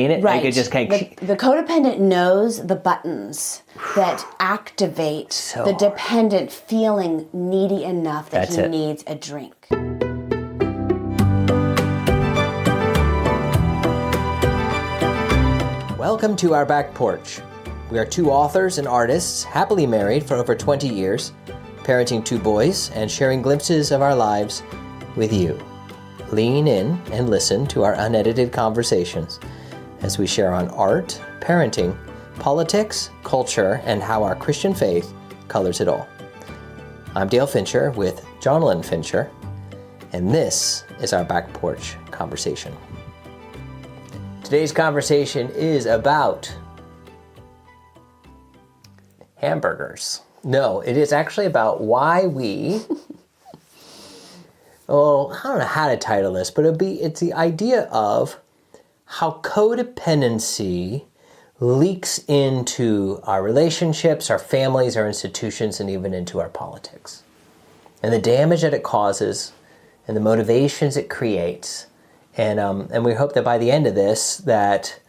Right. You could just kind of... The codependent knows the buttons that activate the dependent feeling needy enough that he needs a drink. Welcome to our back porch. We are two authors and artists, happily married for over 20 years, parenting two boys and sharing glimpses of our lives with you. Lean in and listen to our unedited conversations as we share on art, parenting, politics, culture, and how our Christian faith colors it all. I'm Dale Fincher with Jonalyn Fincher, and this is our back porch conversation. Today's conversation is about hamburgers. No, it is actually about why we... I don't know how to title this, but it's the idea of how codependency leaks into our relationships, our families, our institutions, and even into our politics. And the damage that it causes and the motivations it creates. And we hope that by the end of this, that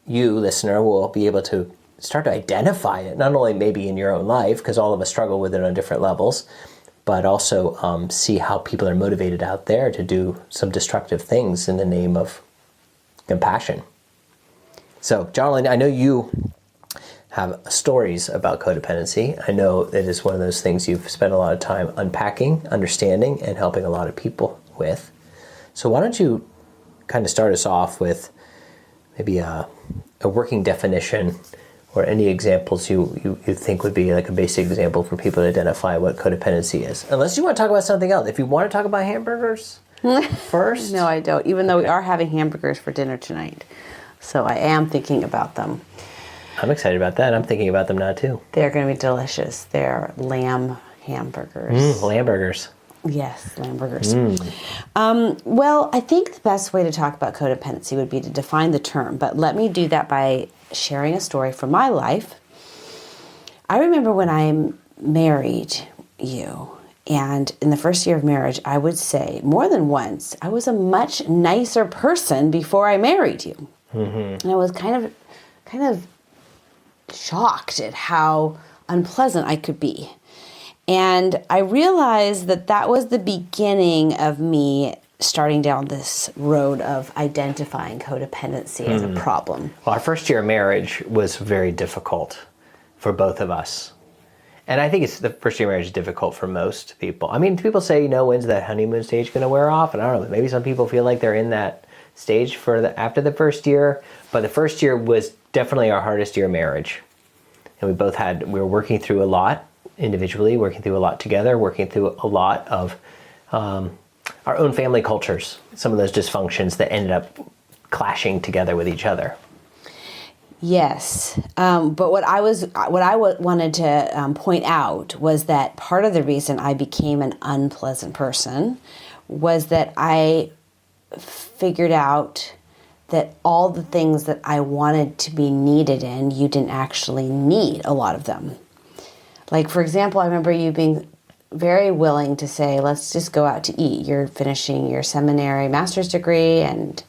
you, listener, will be able to start to identify it, not only maybe in your own life, because all of us struggle with it on different levels, but also see how people are motivated out there to do some destructive things in the name of compassion. So, Jonalyn, I know you have stories about codependency. I know it is one of those things you've spent a lot of time unpacking, understanding, and helping a lot of people with. So why don't you kind of start us off with maybe a working definition or any examples you think would be like a basic example for people to identify what codependency is. Unless you want to talk about something else. If you want to talk about hamburgers first. No, I don't, even though we are having hamburgers for dinner tonight. So I am thinking about them. I'm excited about that. I'm thinking about them now too. They're going to be delicious. They're lamb hamburgers. Lamb burgers. Yes, lamb burgers. Well, I think the best way to talk about codependency would be to define the term, but let me do that by sharing a story from my life. I remember when I married you, and in the first year of marriage, I would say more than once, I was a much nicer person before I married you. And I was kind of shocked at how unpleasant I could be. And I realized that was the beginning of me starting down this road of identifying codependency as a problem. Well, our first year of marriage was very difficult for both of us. And I think it's the first year of marriage is difficult for most people. I mean, people say, when's that honeymoon stage going to wear off? And I don't know, maybe some people feel like they're in that stage after the first year. But the first year was definitely our hardest year of marriage. And we were working through a lot individually, working through a lot together, working through a lot of our own family cultures, some of those dysfunctions that ended up clashing together with each other. Yes, but what I wanted to point out was that part of the reason I became an unpleasant person was that I figured out that all the things that I wanted to be needed in, you didn't actually need a lot of them. Like, for example, I remember you being very willing to say, let's just go out to eat. You're finishing your seminary master's degree, and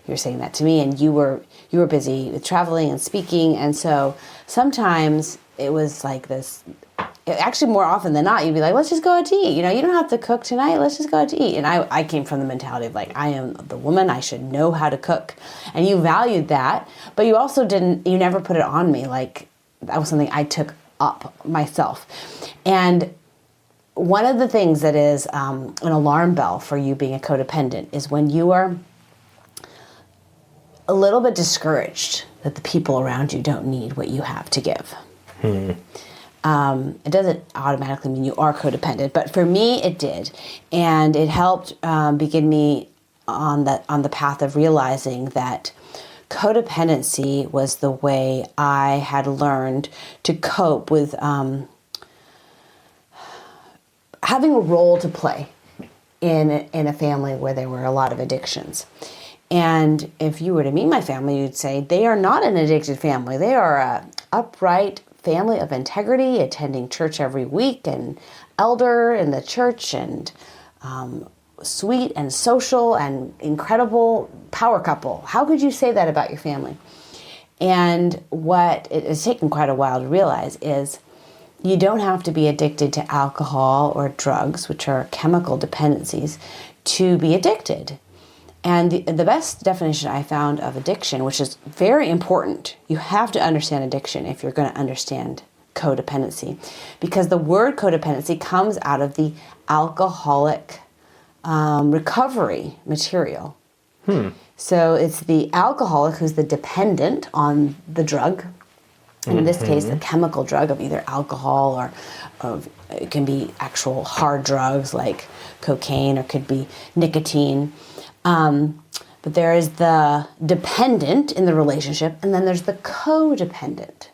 you're saying that to me, and you were busy with traveling and speaking, and so sometimes it was like this, actually more often than not, you'd be like, let's just go out to eat. You don't have to cook tonight, let's just go out to eat. And I came from the mentality of like, I am the woman, I should know how to cook. And you valued that, but you also you never put it on me. Like, that was something I took up myself. And one of the things that is an alarm bell for you being a codependent is when you are a little bit discouraged that the people around you don't need what you have to give. It doesn't automatically mean you are codependent, but for me it did. And it helped begin me on the path of realizing that codependency was the way I had learned to cope with having a role to play in a family where there were a lot of addictions. And if you were to meet my family, you'd say they are not an addicted family. They are a upright family of integrity, attending church every week, and elder in the church, and sweet and social and incredible power couple. How could you say that about your family? And what it has taken quite a while to realize is you don't have to be addicted to alcohol or drugs, which are chemical dependencies, to be addicted. And the best definition I found of addiction, which is very important, you have to understand addiction if you're going to understand codependency, because the word codependency comes out of the alcoholic recovery material. So it's the alcoholic who's the dependent on the drug, and in this case, the chemical drug of either alcohol or it can be actual hard drugs like cocaine, or could be nicotine. But there is the dependent in the relationship, and then there's the codependent.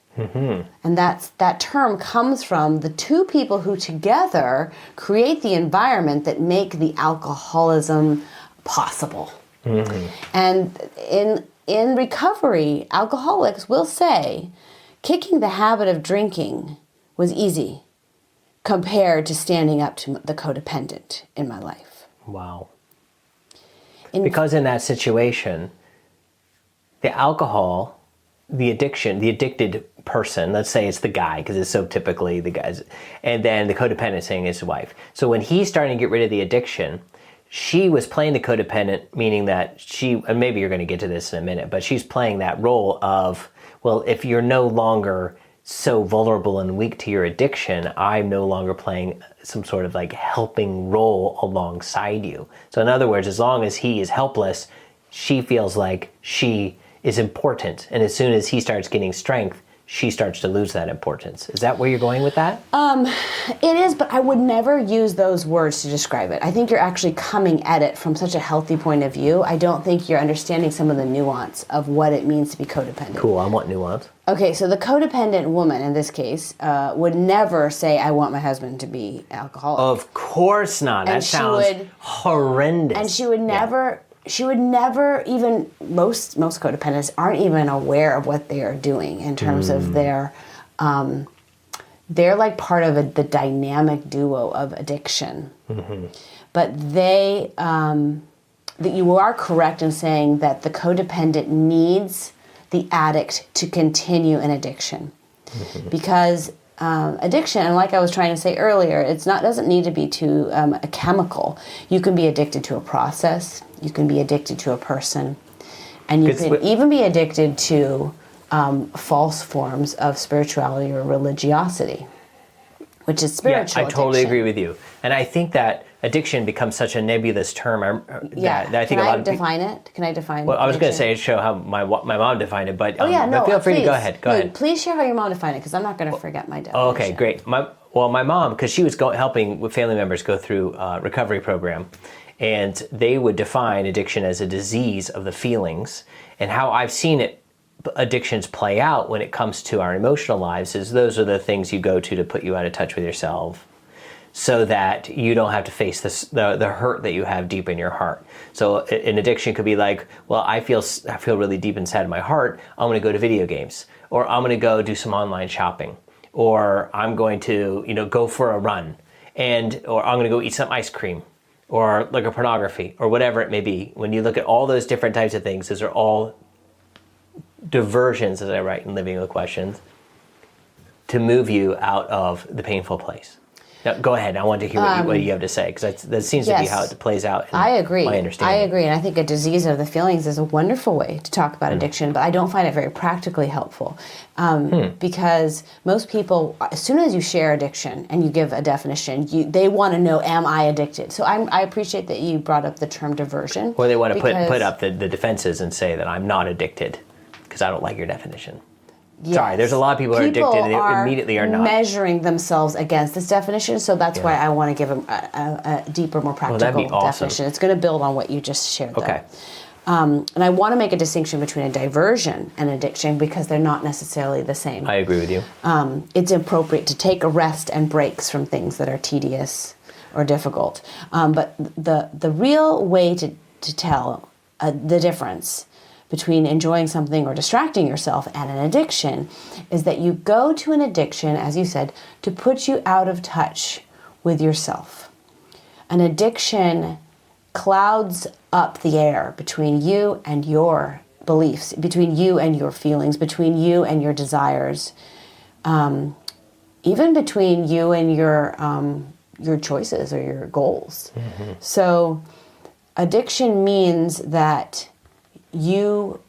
And that term comes from the two people who together create the environment that make the alcoholism possible. And in recovery, alcoholics will say, kicking the habit of drinking was easy compared to standing up to the codependent in my life. Wow. Because in that situation, the alcohol, the addiction, the addicted person, let's say it's the guy, because it's so typically the guys, and then the codependent saying his wife. So when he's starting to get rid of the addiction, she was playing the codependent, meaning that she, and maybe you're going to get to this in a minute, but she's playing that role of, well, if you're no longer so vulnerable and weak to your addiction, I'm no longer playing some sort of like helping role alongside you. So in other words, as long as he is helpless, she feels like she is important. And as soon as he starts getting strength, she starts to lose that importance. Is that where you're going with that? It is, but I would never use those words to describe it. I think you're actually coming at it from such a healthy point of view. I don't think you're understanding some of the nuance of what it means to be codependent. Cool, I want nuance. Okay, so the codependent woman in this case would never say, I want my husband to be alcoholic. Of course not. That sounds horrendous. And she would never... She would never even, most codependents aren't even aware of what they are doing in terms of they're like part of the dynamic duo of addiction. But that you are correct in saying that the codependent needs the addict to continue an addiction. Because addiction, and like I was trying to say earlier, doesn't need to be to a chemical. You can be addicted to a process. You can be addicted to a person, and you can even be addicted to false forms of spirituality or religiosity, which is spiritual. Yeah, I totally agree with you, and I think that addiction becomes such a nebulous term. That I think Can I define it? Can I define? Well, I was going to say show how my mom defined it, but but feel free to go ahead. Go ahead. Please share how your mom defined it, because I'm not going to forget my definition. Okay, great. My mom, because she was helping with family members go through a recovery program. And they would define addiction as a disease of the feelings. And how I've seen addictions play out when it comes to our emotional lives is those are the things you go to put you out of touch with yourself, so that you don't have to face the hurt that you have deep in your heart. So an addiction could be like, well, I feel really deep inside of my heart, I'm going to go to video games, or I'm going to go do some online shopping, or I'm going to go for a run, or I'm going to go eat some ice cream, or look at pornography, or whatever it may be. When you look at all those different types of things, those are all diversions, as I write in Living with Questions, to move you out of the painful place. Now, go ahead. I want to hear what you have to say, because that seems to be how it plays out in I agree. my understanding. I agree, and I think a disease of the feelings is a wonderful way to talk about addiction, but I don't find it very practically helpful, because most people, as soon as you share addiction and you give a definition, they want to know, am I addicted? So I appreciate that you brought up the term diversion. Or they want to put up the defenses and say that I'm not addicted, because I don't like your definition. Yes. Sorry, there's a lot of people who are addicted and they immediately are not. Measuring themselves against this definition, so that's why I want to give them a deeper, more practical definition. It's going to build on what you just shared, though. Okay. And I want to make a distinction between a diversion and addiction, because they're not necessarily the same. I agree with you. It's appropriate to take a rest and breaks from things that are tedious or difficult. But the real way to tell the difference between enjoying something or distracting yourself and an addiction is that you go to an addiction, as you said, to put you out of touch with yourself. An addiction clouds up the air between you and your beliefs, between you and your feelings, between you and your desires, even between you and your choices or your goals. Mm-hmm. So addiction means that you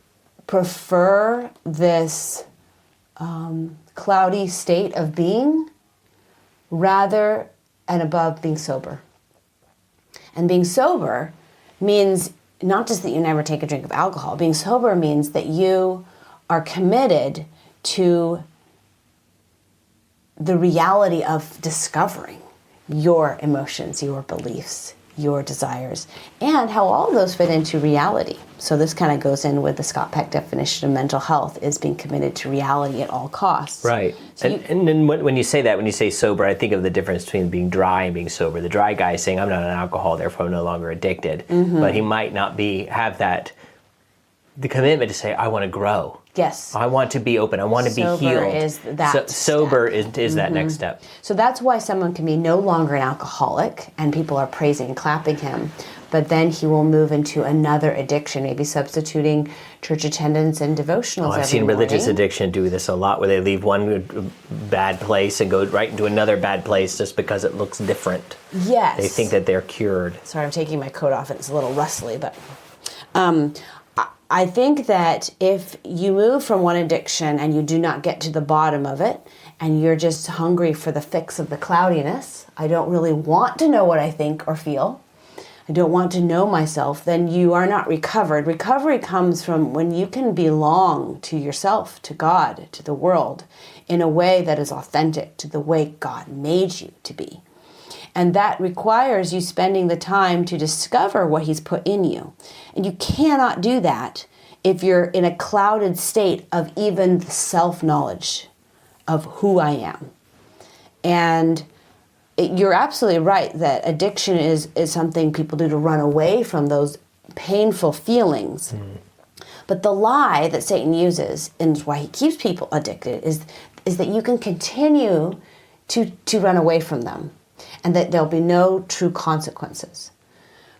prefer this cloudy state of being rather and above being sober. And being sober means not just that you never take a drink of alcohol. Being sober means that you are committed to the reality of discovering your emotions, your beliefs, your desires, and how all those fit into reality. So this kind of goes in with the Scott Peck definition of mental health, is being committed to reality at all costs. Right. So and then when you say that, when you say sober, I think of the difference between being dry and being sober. The dry guy is saying, I'm not an alcohol, therefore I'm no longer addicted. Mm-hmm. But he might not have the commitment to say, I want to grow. Yes. I want to be open. I want to be healed. Sober is that sober step. is that next step. So that's why someone can be no longer an alcoholic and people are praising and clapping him, but then he will move into another addiction, maybe substituting church attendance and devotionals. I've seen religious addiction do this a lot, where they leave one bad place and go right into another bad place just because it looks different. Yes. They think that they're cured. Sorry, I'm taking my coat off. It's a little rustly, but I think that if you move from one addiction and you do not get to the bottom of it, and you're just hungry for the fix of the cloudiness, I don't really want to know what I think or feel, I don't want to know myself, then you are not recovered. Recovery comes from when you can belong to yourself, to God, to the world, in a way that is authentic to the way God made you to be. And that requires you spending the time to discover what he's put in you. And you cannot do that if you're in a clouded state of even the self-knowledge of who I am. And you're absolutely right that addiction is something people do to run away from those painful feelings. Mm. But the lie that Satan uses, and why he keeps people addicted, is that you can continue to run away from them, and that there'll be no true consequences.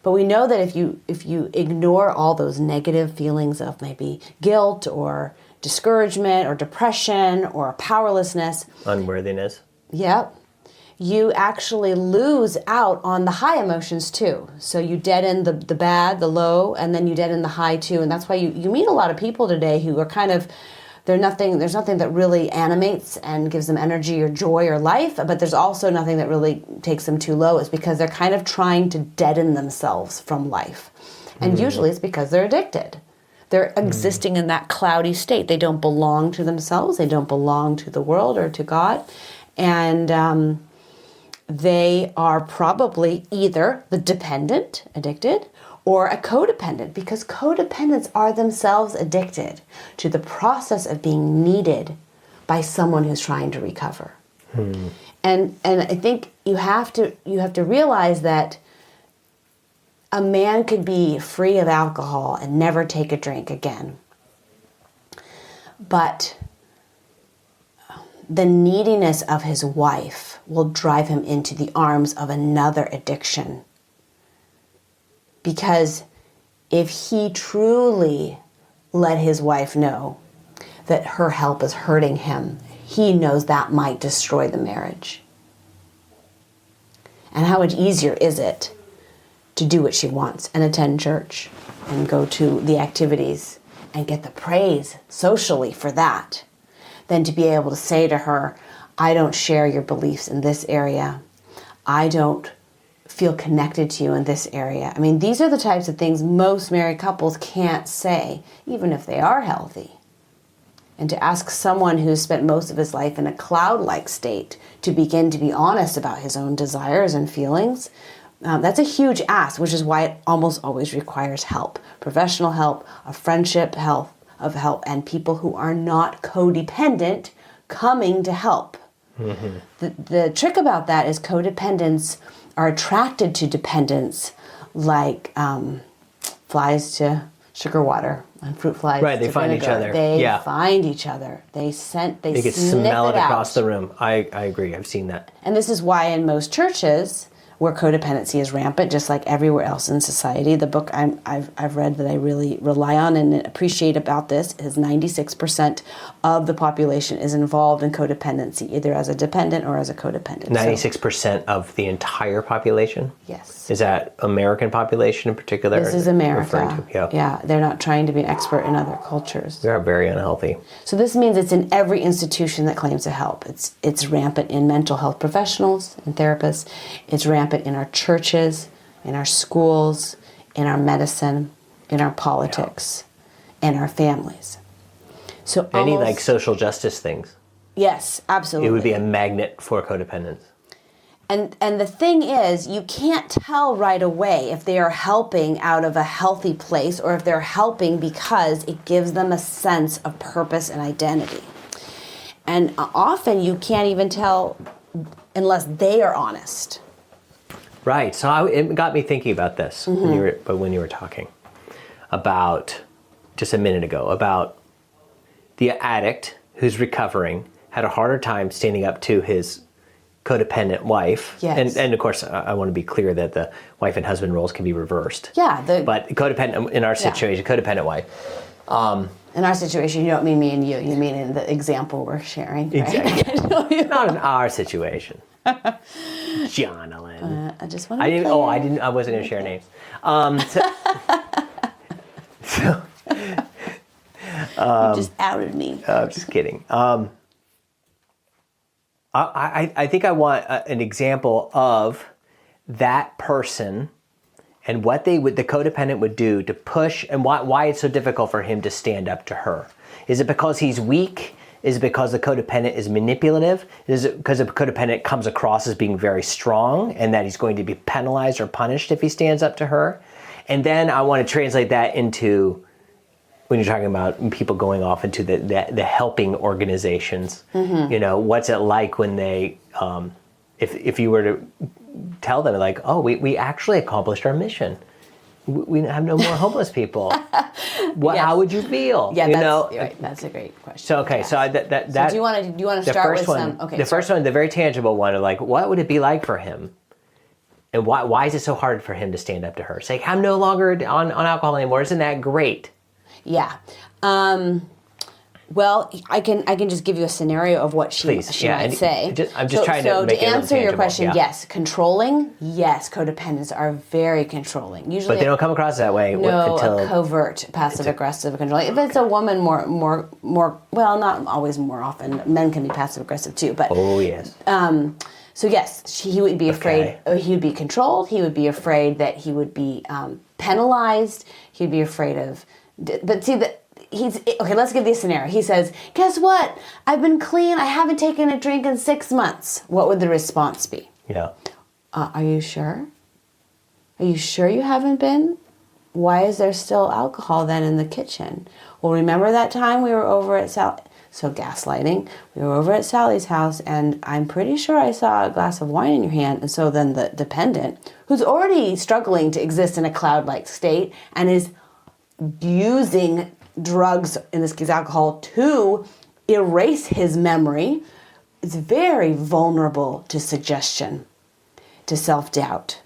But we know that if you ignore all those negative feelings of maybe guilt or discouragement or depression or powerlessness, unworthiness, yep, you actually lose out on the high emotions too. So you deaden the bad, the low, and then you deaden the high too. And that's why you meet a lot of people today who are kind of, there's nothing that really animates and gives them energy or joy or life, but there's also nothing that really takes them too low. It's because they're kind of trying to deaden themselves from life. And usually it's because they're addicted. They're existing in that cloudy state. They don't belong to themselves. They don't belong to the world or to God. And they are probably either the dependent, addicted, or a codependent, because codependents are themselves addicted to the process of being needed by someone who's trying to recover. And I think you have to realize that a man could be free of alcohol and never take a drink again. But the neediness of his wife will drive him into the arms of another addiction. Because if he truly let his wife know that her help is hurting him, he knows that might destroy the marriage. And how much easier is it to do what she wants and attend church and go to the activities and get the praise socially for that, than to be able to say to her, I don't share your beliefs in this area. I don't feel connected to you in this area. I mean, these are the types of things most married couples can't say, even if they are healthy. And to ask someone who's spent most of his life in a cloud-like state to begin to be honest about his own desires and feelings, that's a huge ask, which is why it almost always requires help. Professional help, a friendship help, and people who are not codependent coming to help. Mm-hmm. The trick about that is codependents are attracted to dependence like flies to sugar water and fruit flies. Right, they to find vinegar. each other. They find each other. They can smell it across out. the room. I agree. I've seen that. And this is why in most churches, where codependency is rampant, just like everywhere else in society. The book I've read that I really rely on and appreciate about this is 96% of the population is involved in codependency, either as a dependent or as a codependent. 96% of the entire population? Yes. Is that American population in particular? This is America. Yeah. They're not trying to be an expert in other cultures. They are very unhealthy. So this means it's in every institution that claims to help. It's rampant in mental health professionals and therapists. It's rampant in our churches, in our schools, in our medicine, in our politics, in our families. So any like social justice things. Yes, absolutely. It would be a magnet for codependence. And the thing is, you can't tell right away if they are helping out of a healthy place or if they're helping because it gives them a sense of purpose and identity. And often you can't even tell unless they are honest. Right. So it got me thinking about this when you were talking about just a minute ago about the addict who's recovering had a harder time standing up to his codependent wife. Yes. And of course, I want to be clear that the wife and husband roles can be reversed. Yeah. But codependent, in our situation, codependent wife. In our situation, you don't mean me and you. You mean in the example we're sharing. Right? Exactly. Not in our situation. Jonalyn. I just want to I wasn't going to share names. You just outed me. I'm just kidding. I think I want an example of that person and what the codependent would do to push, and why it's so difficult for him to stand up to her. Is it because he's weak? Is it because the codependent is manipulative? Is it because the codependent comes across as being very strong and that he's going to be penalized or punished if he stands up to her? And then I want to translate that into when you're talking about people going off into the helping organizations. You know, what's it like when they, if you were to tell them like, oh, we actually accomplished our mission. We have no more homeless people. How would you feel? Yeah, right. That's a great question. So okay, so do you want to start with some? Okay, the first one, the very tangible one, like what would it be like for him, and why is it so hard for him to stand up to her? Say, I'm no longer on alcohol anymore. Isn't that great? Yeah. Well, I can just give you a scenario of what she might say. I'm just trying to make it to answer your question, yeah. yes, controlling. Yes, codependents are very controlling. Usually, but they don't come across that way. No, a covert, passive-aggressive, controlling. If it's a woman, more. Well, not always. More often, men can be passive-aggressive too. But oh yes. So yes, he would be afraid. He would be controlled. He would be afraid that he would be penalized. He'd be afraid of. But see that. Okay, let's give this scenario. He says, guess what? I've been clean. I haven't taken a drink in 6 months. What would the response be? Yeah. Are you sure? Are you sure you haven't been? Why is there still alcohol then in the kitchen? Well, remember that time we were over at so gaslighting. We were over at Sally's house and I'm pretty sure I saw a glass of wine in your hand. And so then the dependent, who's already struggling to exist in a cloud-like state and is using drugs, in this case alcohol, to erase his memory, is very vulnerable to suggestion, to self-doubt.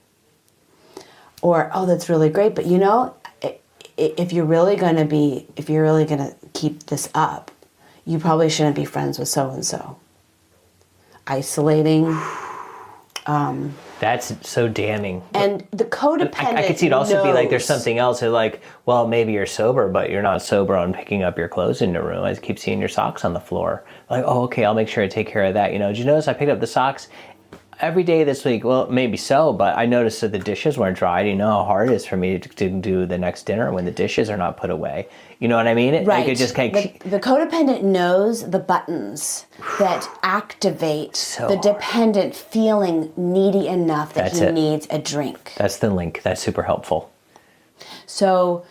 Or, oh, that's really great, but you know, if you're really going to keep this up, you probably shouldn't be friends with so-and-so. Isolating. That's so damning. And the codependent I could see it also be like there's knows. something else. Like, well, maybe you're sober, but you're not sober on picking up your clothes in your room. I keep seeing your socks on the floor. Like, oh, okay, I'll make sure to take care of that. You know, did you notice I picked up the socks every day this week? Well, maybe so, but I noticed that the dishes weren't dried. You know how hard it is for me to do the next dinner when the dishes are not put away. You know what I mean? Right. It just kind of... The codependent knows the buttons that activate the dependent feeling needy enough that he needs a drink. That's the link. That's super helpful. So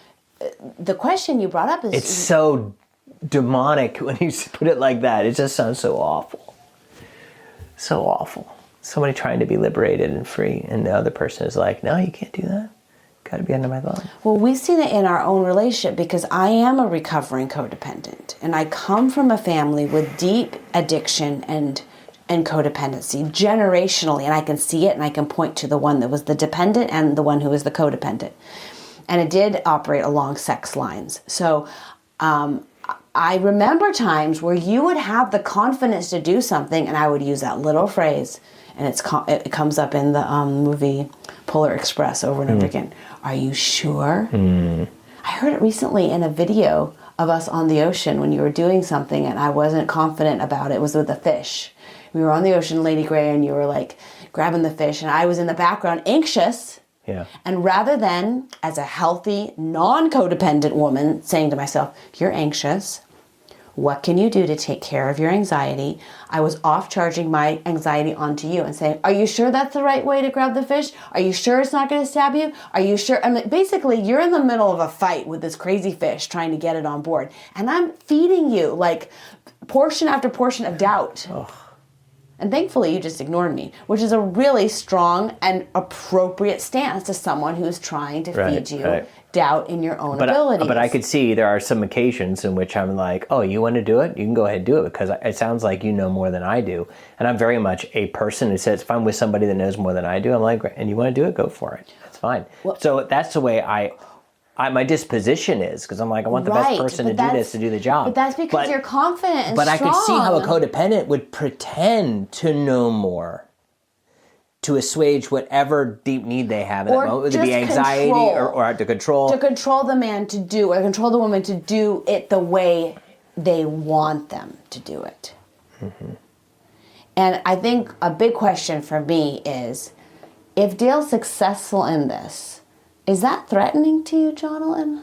the question you brought up is... It's so demonic when you put it like that. It just sounds so awful. So awful. Somebody trying to be liberated and free, and the other person is like, no, you can't do that. Got to be under my thumb. Well, we've seen it in our own relationship because I am a recovering codependent, and I come from a family with deep addiction and and codependency generationally, and I can see it, and I can point to the one that was the dependent and the one who was the codependent. And it did operate along sex lines. So I remember times where you would have the confidence to do something, and I would use that little phrase, and it comes up in the movie Polar Express over and over again. Are you sure? I heard it recently in a video of us on the ocean when you were doing something, and I wasn't confident about it. It was with a fish. We were on the ocean, Lady Gray, and you were like grabbing the fish, and I was in the background anxious. Yeah. And rather than, as a healthy, non-codependent woman, saying to myself, you're anxious, what can you do to take care of your anxiety? I was off-charging my anxiety onto you and saying, are you sure that's the right way to grab the fish? Are you sure it's not going to stab you? Are you sure? I mean, basically, you're in the middle of a fight with this crazy fish trying to get it on board. And I'm feeding you like portion after portion of doubt. Oh. And thankfully, you just ignored me, which is a really strong and appropriate stance to someone who's trying to feed you doubt in your own abilities. But I could see there are some occasions in which I'm like, oh, you want to do it? You can go ahead and do it, because it sounds like you know more than I do. And I'm very much a person who says, if I'm with somebody that knows more than I do, I'm like, and you want to do it? Go for it. That's fine. Well, so that's the way my disposition is, because I'm like, I want the best person to do this, to do the job. But that's because you're confident and strong. But I could see how a codependent would pretend to know more to assuage whatever deep need they have in that moment, whether it be anxiety or to control. To control the man to do, or control the woman to do it the way they want them to do it. Mm-hmm. And I think a big question for me is, if Dale's successful in this, is that threatening to you, Jonalyn?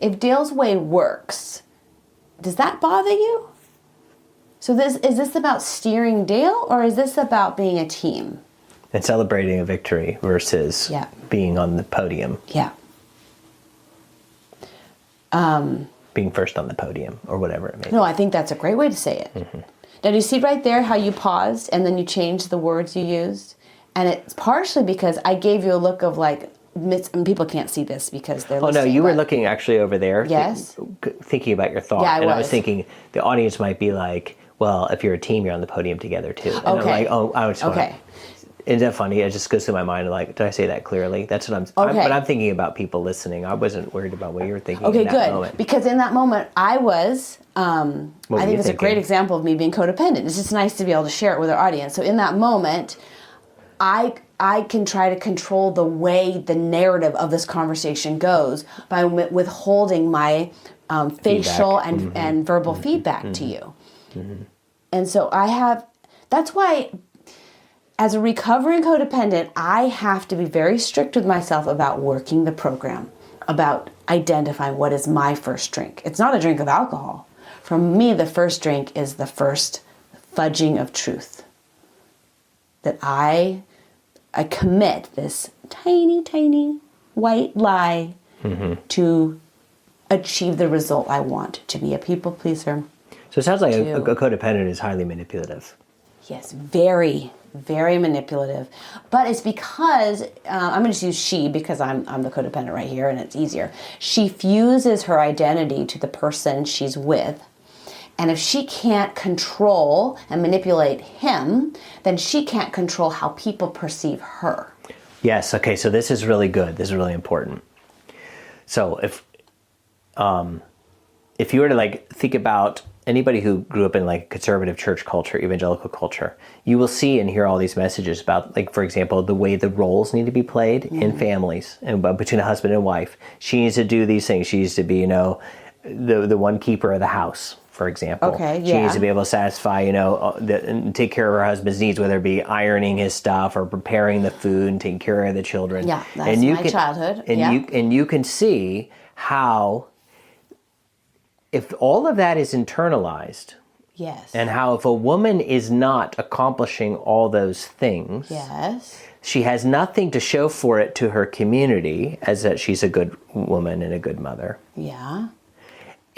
If Dale's way works, does that bother you? So is this about steering Dale, or is this about being a team? And celebrating a victory versus being on the podium. Yeah. Being first on the podium, or whatever it may be. No, I think that's a great way to say it. Mm-hmm. Now, do you see right there how you paused and then you changed the words you used? And it's partially because I gave you a look of like, and people can't see this because they're listening. Oh, no, you were looking actually over there. Yes. Thinking about your thought. Yeah, I was thinking the audience might be like, well, if you're a team, you're on the podium together too. And I'm like, oh, I was okay. Isn't that funny? It just goes through my mind, like, did I say that clearly? That's what but I'm thinking about people listening. I wasn't worried about what you were thinking in that moment. Good. Because in that moment, I was, I think it's a great example of me being codependent. It's just nice to be able to share it with our audience. So in that moment, I can try to control the way the narrative of this conversation goes by withholding my facial and verbal feedback to you. Mm-hmm. And so that's why, as a recovering codependent, I have to be very strict with myself about working the program, about identifying what is my first drink. It's not a drink of alcohol. For me, the first drink is the first fudging of truth. That I commit this tiny, tiny white lie to achieve the result I want, to be a people pleaser. So it sounds like a codependent is highly manipulative. Yes, very, very manipulative. But it's because, I'm going to use she because I'm the codependent right here and it's easier. She fuses her identity to the person she's with. And if she can't control and manipulate him, then she can't control how people perceive her. Yes, okay, so this is really good. This is really important. So if you were to like think about anybody who grew up in like conservative church culture, evangelical culture, you will see and hear all these messages about, like, for example, the way the roles need to be played in families and between a husband and wife. She needs to do these things. She needs to be, the one keeper of the house, for example. Okay, She needs to be able to satisfy, and take care of her husband's needs, whether it be ironing his stuff or preparing the food and taking care of the children. Yeah, that's my childhood. And you can see how, if all of that is internalized, yes, and how if a woman is not accomplishing all those things, yes, she has nothing to show for it to her community as that she's a good woman and a good mother. Yeah.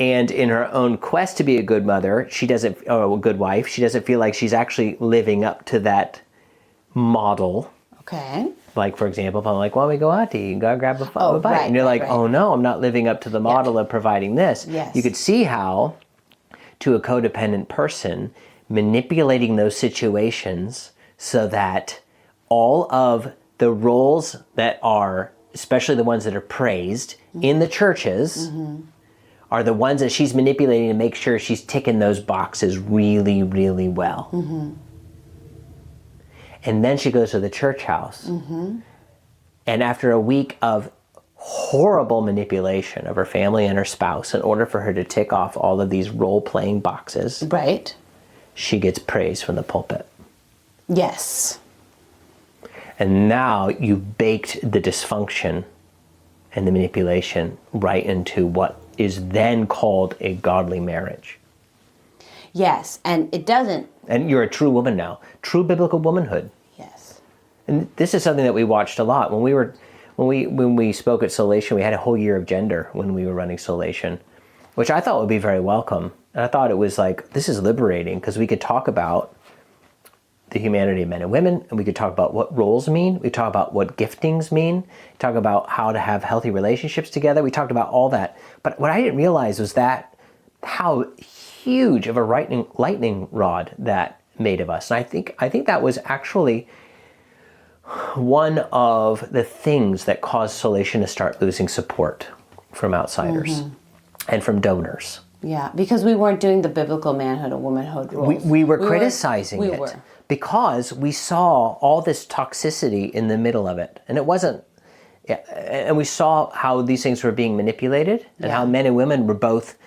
And in her own quest to be a good mother, or a good wife, she doesn't feel like she's actually living up to that model. Okay. Like, for example, if I'm like, well, we go out to eat, you gotta grab a bite. Right, and you're like, right. oh no, I'm not living up to the model of providing this. Yes. You could see how, to a codependent person, manipulating those situations so that all of the roles that are, especially the ones that are praised in the churches, are the ones that she's manipulating to make sure she's ticking those boxes really, really well. And then she goes to the church house. And after a week of horrible manipulation of her family and her spouse in order for her to tick off all of these role-playing boxes, Right. she gets praise from the pulpit. Yes. And now you've baked the dysfunction and the manipulation right into what is then called a godly marriage. Yes. And it doesn't. And you're a true woman now. True biblical womanhood. Yes. And this is something that we watched a lot. When we spoke at Solation, we had a whole year of gender when we were running Solation, which I thought would be very welcome. And I thought it was like, this is liberating because we could talk about the humanity of men and women, and we could talk about what roles mean. We talk about what giftings mean. Talk about how to have healthy relationships together. We talked about all that. But what I didn't realize was that how huge of a lightning rod that made of us. And I think that was actually one of the things that caused Solation to start losing support from outsiders and from donors. Yeah, because we weren't doing the biblical manhood or womanhood roles. We were criticizing it. We were. Because we saw all this toxicity in the middle of it. And it wasn't, and we saw how these things were being manipulated and how men and women were both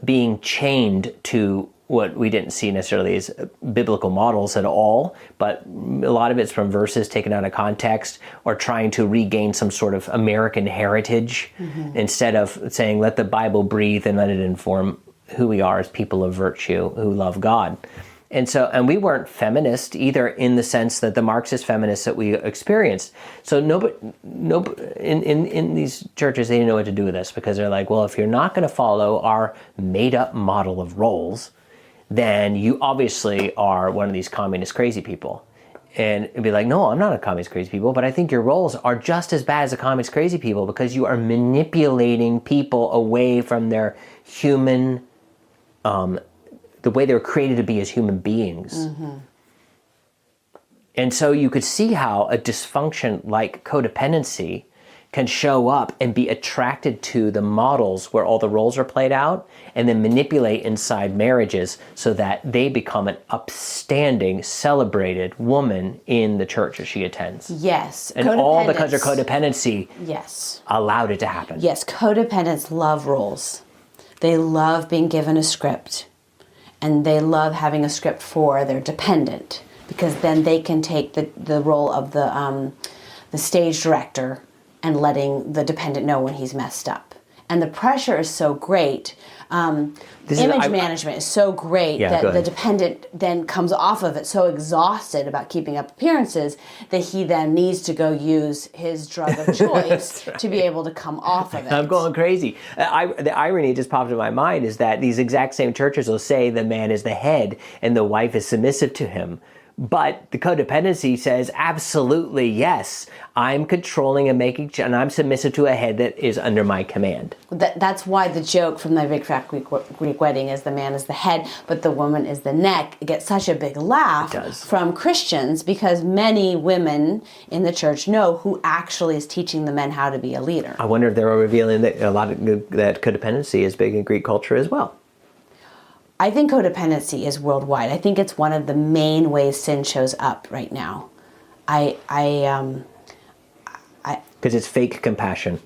being chained to what we didn't see necessarily as biblical models at all, but a lot of it's from verses taken out of context or trying to regain some sort of American heritage instead of saying, let the Bible breathe and let it inform who we are as people of virtue who love God. And we weren't feminist either in the sense that the Marxist feminists that we experienced. So nobody in these churches, they didn't know what to do with this because they're like, well, if you're not going to follow our made up model of roles, then you obviously are one of these communist crazy people. And it'd be like, no, I'm not a communist crazy people, but I think your roles are just as bad as the communist crazy people because you are manipulating people away from their human, the way they were created to be as human beings. And so you could see how a dysfunction like codependency can show up and be attracted to the models where all the roles are played out and then manipulate inside marriages so that they become an upstanding, celebrated woman in the church that she attends. Yes. And all because her codependency allowed it to happen. Yes, codependents love roles. They love being given a script. And they love having a script for their dependent because then they can take the role of the stage director and letting the dependent know when he's messed up. And the pressure is so great. Image management is so great that the dependent then comes off of it so exhausted about keeping up appearances that he then needs to go use his drug of choice to be able to come off of it. I'm going crazy. The irony just popped in my mind is that these exact same churches will say the man is the head and the wife is submissive to him. But the codependency says, absolutely, yes, I'm controlling and I'm submissive to a head that is under my command. That's why the joke from the Big Fat Greek Wedding is the man is the head, but the woman is the neck. It gets such a big laugh from Christians because many women in the church know who actually is teaching the men how to be a leader. I wonder if they were revealing that that codependency is big in Greek culture as well. I think codependency is worldwide. I think it's one of the main ways sin shows up right now. Because it's fake compassion.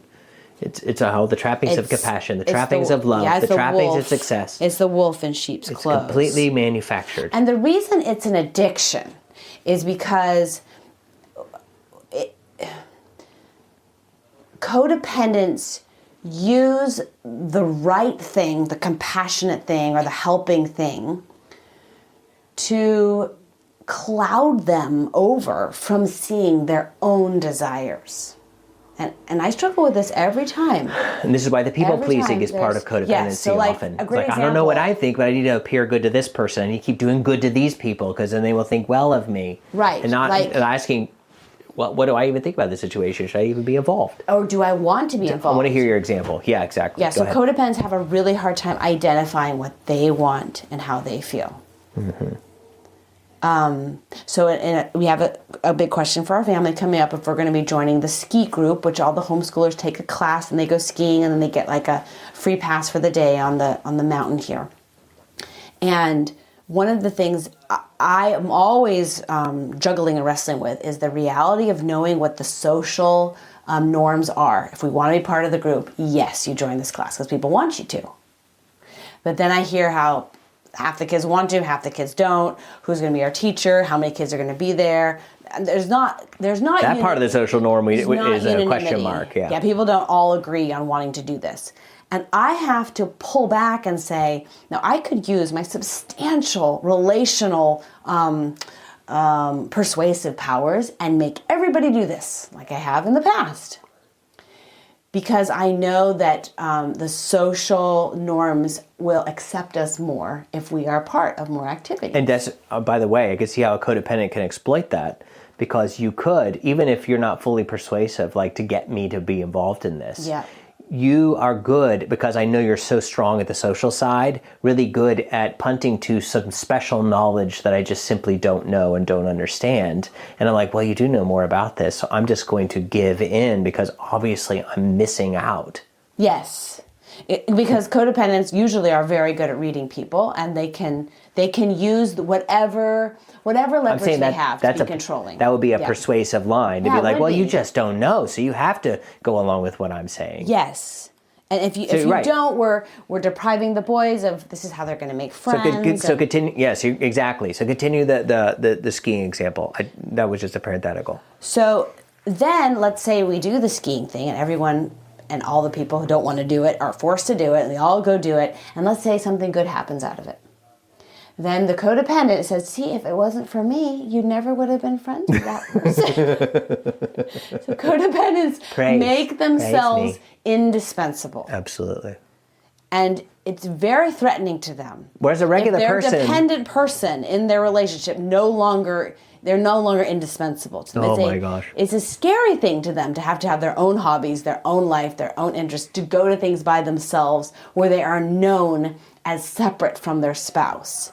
It's all the trappings of compassion, the trappings of love, the trappings of success. It's the wolf in sheep's clothes. It's completely manufactured. And the reason it's an addiction is because codependents use the right thing, the compassionate thing, or the helping thing to cloud them over from seeing their own desires. And I struggle with this every time. And this is why the people-pleasing is part of codependency often. It's like, I don't know what I think, but I need to appear good to this person. I need to keep doing good to these people because then they will think well of me. Right. And not asking, well, what do I even think about this situation? Should I even be involved? Or do I want to be involved? I want to hear your example. Yeah, exactly. Yeah, so codependents have a really hard time identifying what they want and how they feel. So we have a big question for our family coming up if we're going to be joining the ski group, which all the homeschoolers take a class and they go skiing and then they get like a free pass for the day on the mountain here. And one of the things I am always juggling and wrestling with is the reality of knowing what the social norms are. If we want to be part of the group, yes, you join this class because people want you to. But then I hear how half the kids want to, half the kids don't. Who's going to be our teacher? How many kids are going to be there? And there's not that part of the social norm is a question mark. Yeah, people don't all agree on wanting to do this. And I have to pull back and say, now I could use my substantial relational persuasive powers and make everybody do this like I have in the past. Because I know that the social norms will accept us more if we are part of more activity. And that's, by the way, I can see how a codependent can exploit that, because you could, even if you're not fully persuasive, like to get me to be involved in this. Yeah. You are good, because I know you're so strong at the social side, really good at punting to some special knowledge that I just simply don't know and don't understand. And I'm like, well, you do know more about this, so I'm just going to give in because obviously I'm missing out. Yes. Because codependents usually are very good at reading people, and they can use whatever leverage they have to be controlling. That would be a persuasive line to be like, well, you just don't know, so you have to go along with what I'm saying. Yes. And if you don't, we're depriving the boys of this is how they're going to make friends. So continue. Yes, exactly. So continue the skiing example. That was just a parenthetical. So then let's say we do the skiing thing, and everyone and all the people who don't want to do it are forced to do it, and they all go do it, and let's say something good happens out of it. Then the codependent says, see, if it wasn't for me, you never would have been friends with that person. So codependents make themselves indispensable. Absolutely. And it's very threatening to them. Whereas a regular person... If they're a dependent person in their relationship, they're no longer indispensable to them. Oh my gosh. It's a scary thing to them to have their own hobbies, their own life, their own interests, to go to things by themselves where they are known as separate from their spouse.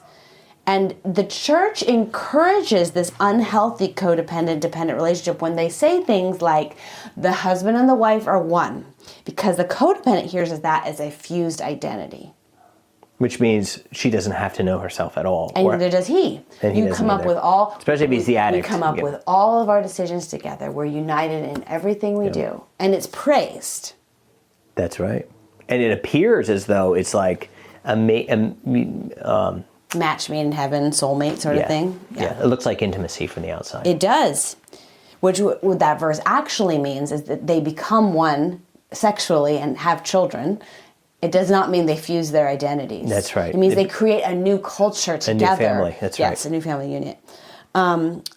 And the church encourages this unhealthy codependent-dependent relationship when they say things like the husband and the wife are one, because the codependent hears that as a fused identity. Which means she doesn't have to know herself at all. And neither does he. And you come up with all... Especially if he's the addict. We come up with all of our decisions together. We're united in everything we do. And it's praised. That's right. And it appears as though it's like a match made in heaven, soulmate sort of thing. Yeah, it looks like intimacy from the outside. It does. Which what that verse actually means is that they become one sexually and have children. It does not mean they fuse their identities. That's right. It means they create a new culture together. A new family, that's right. Yes, a new family unit.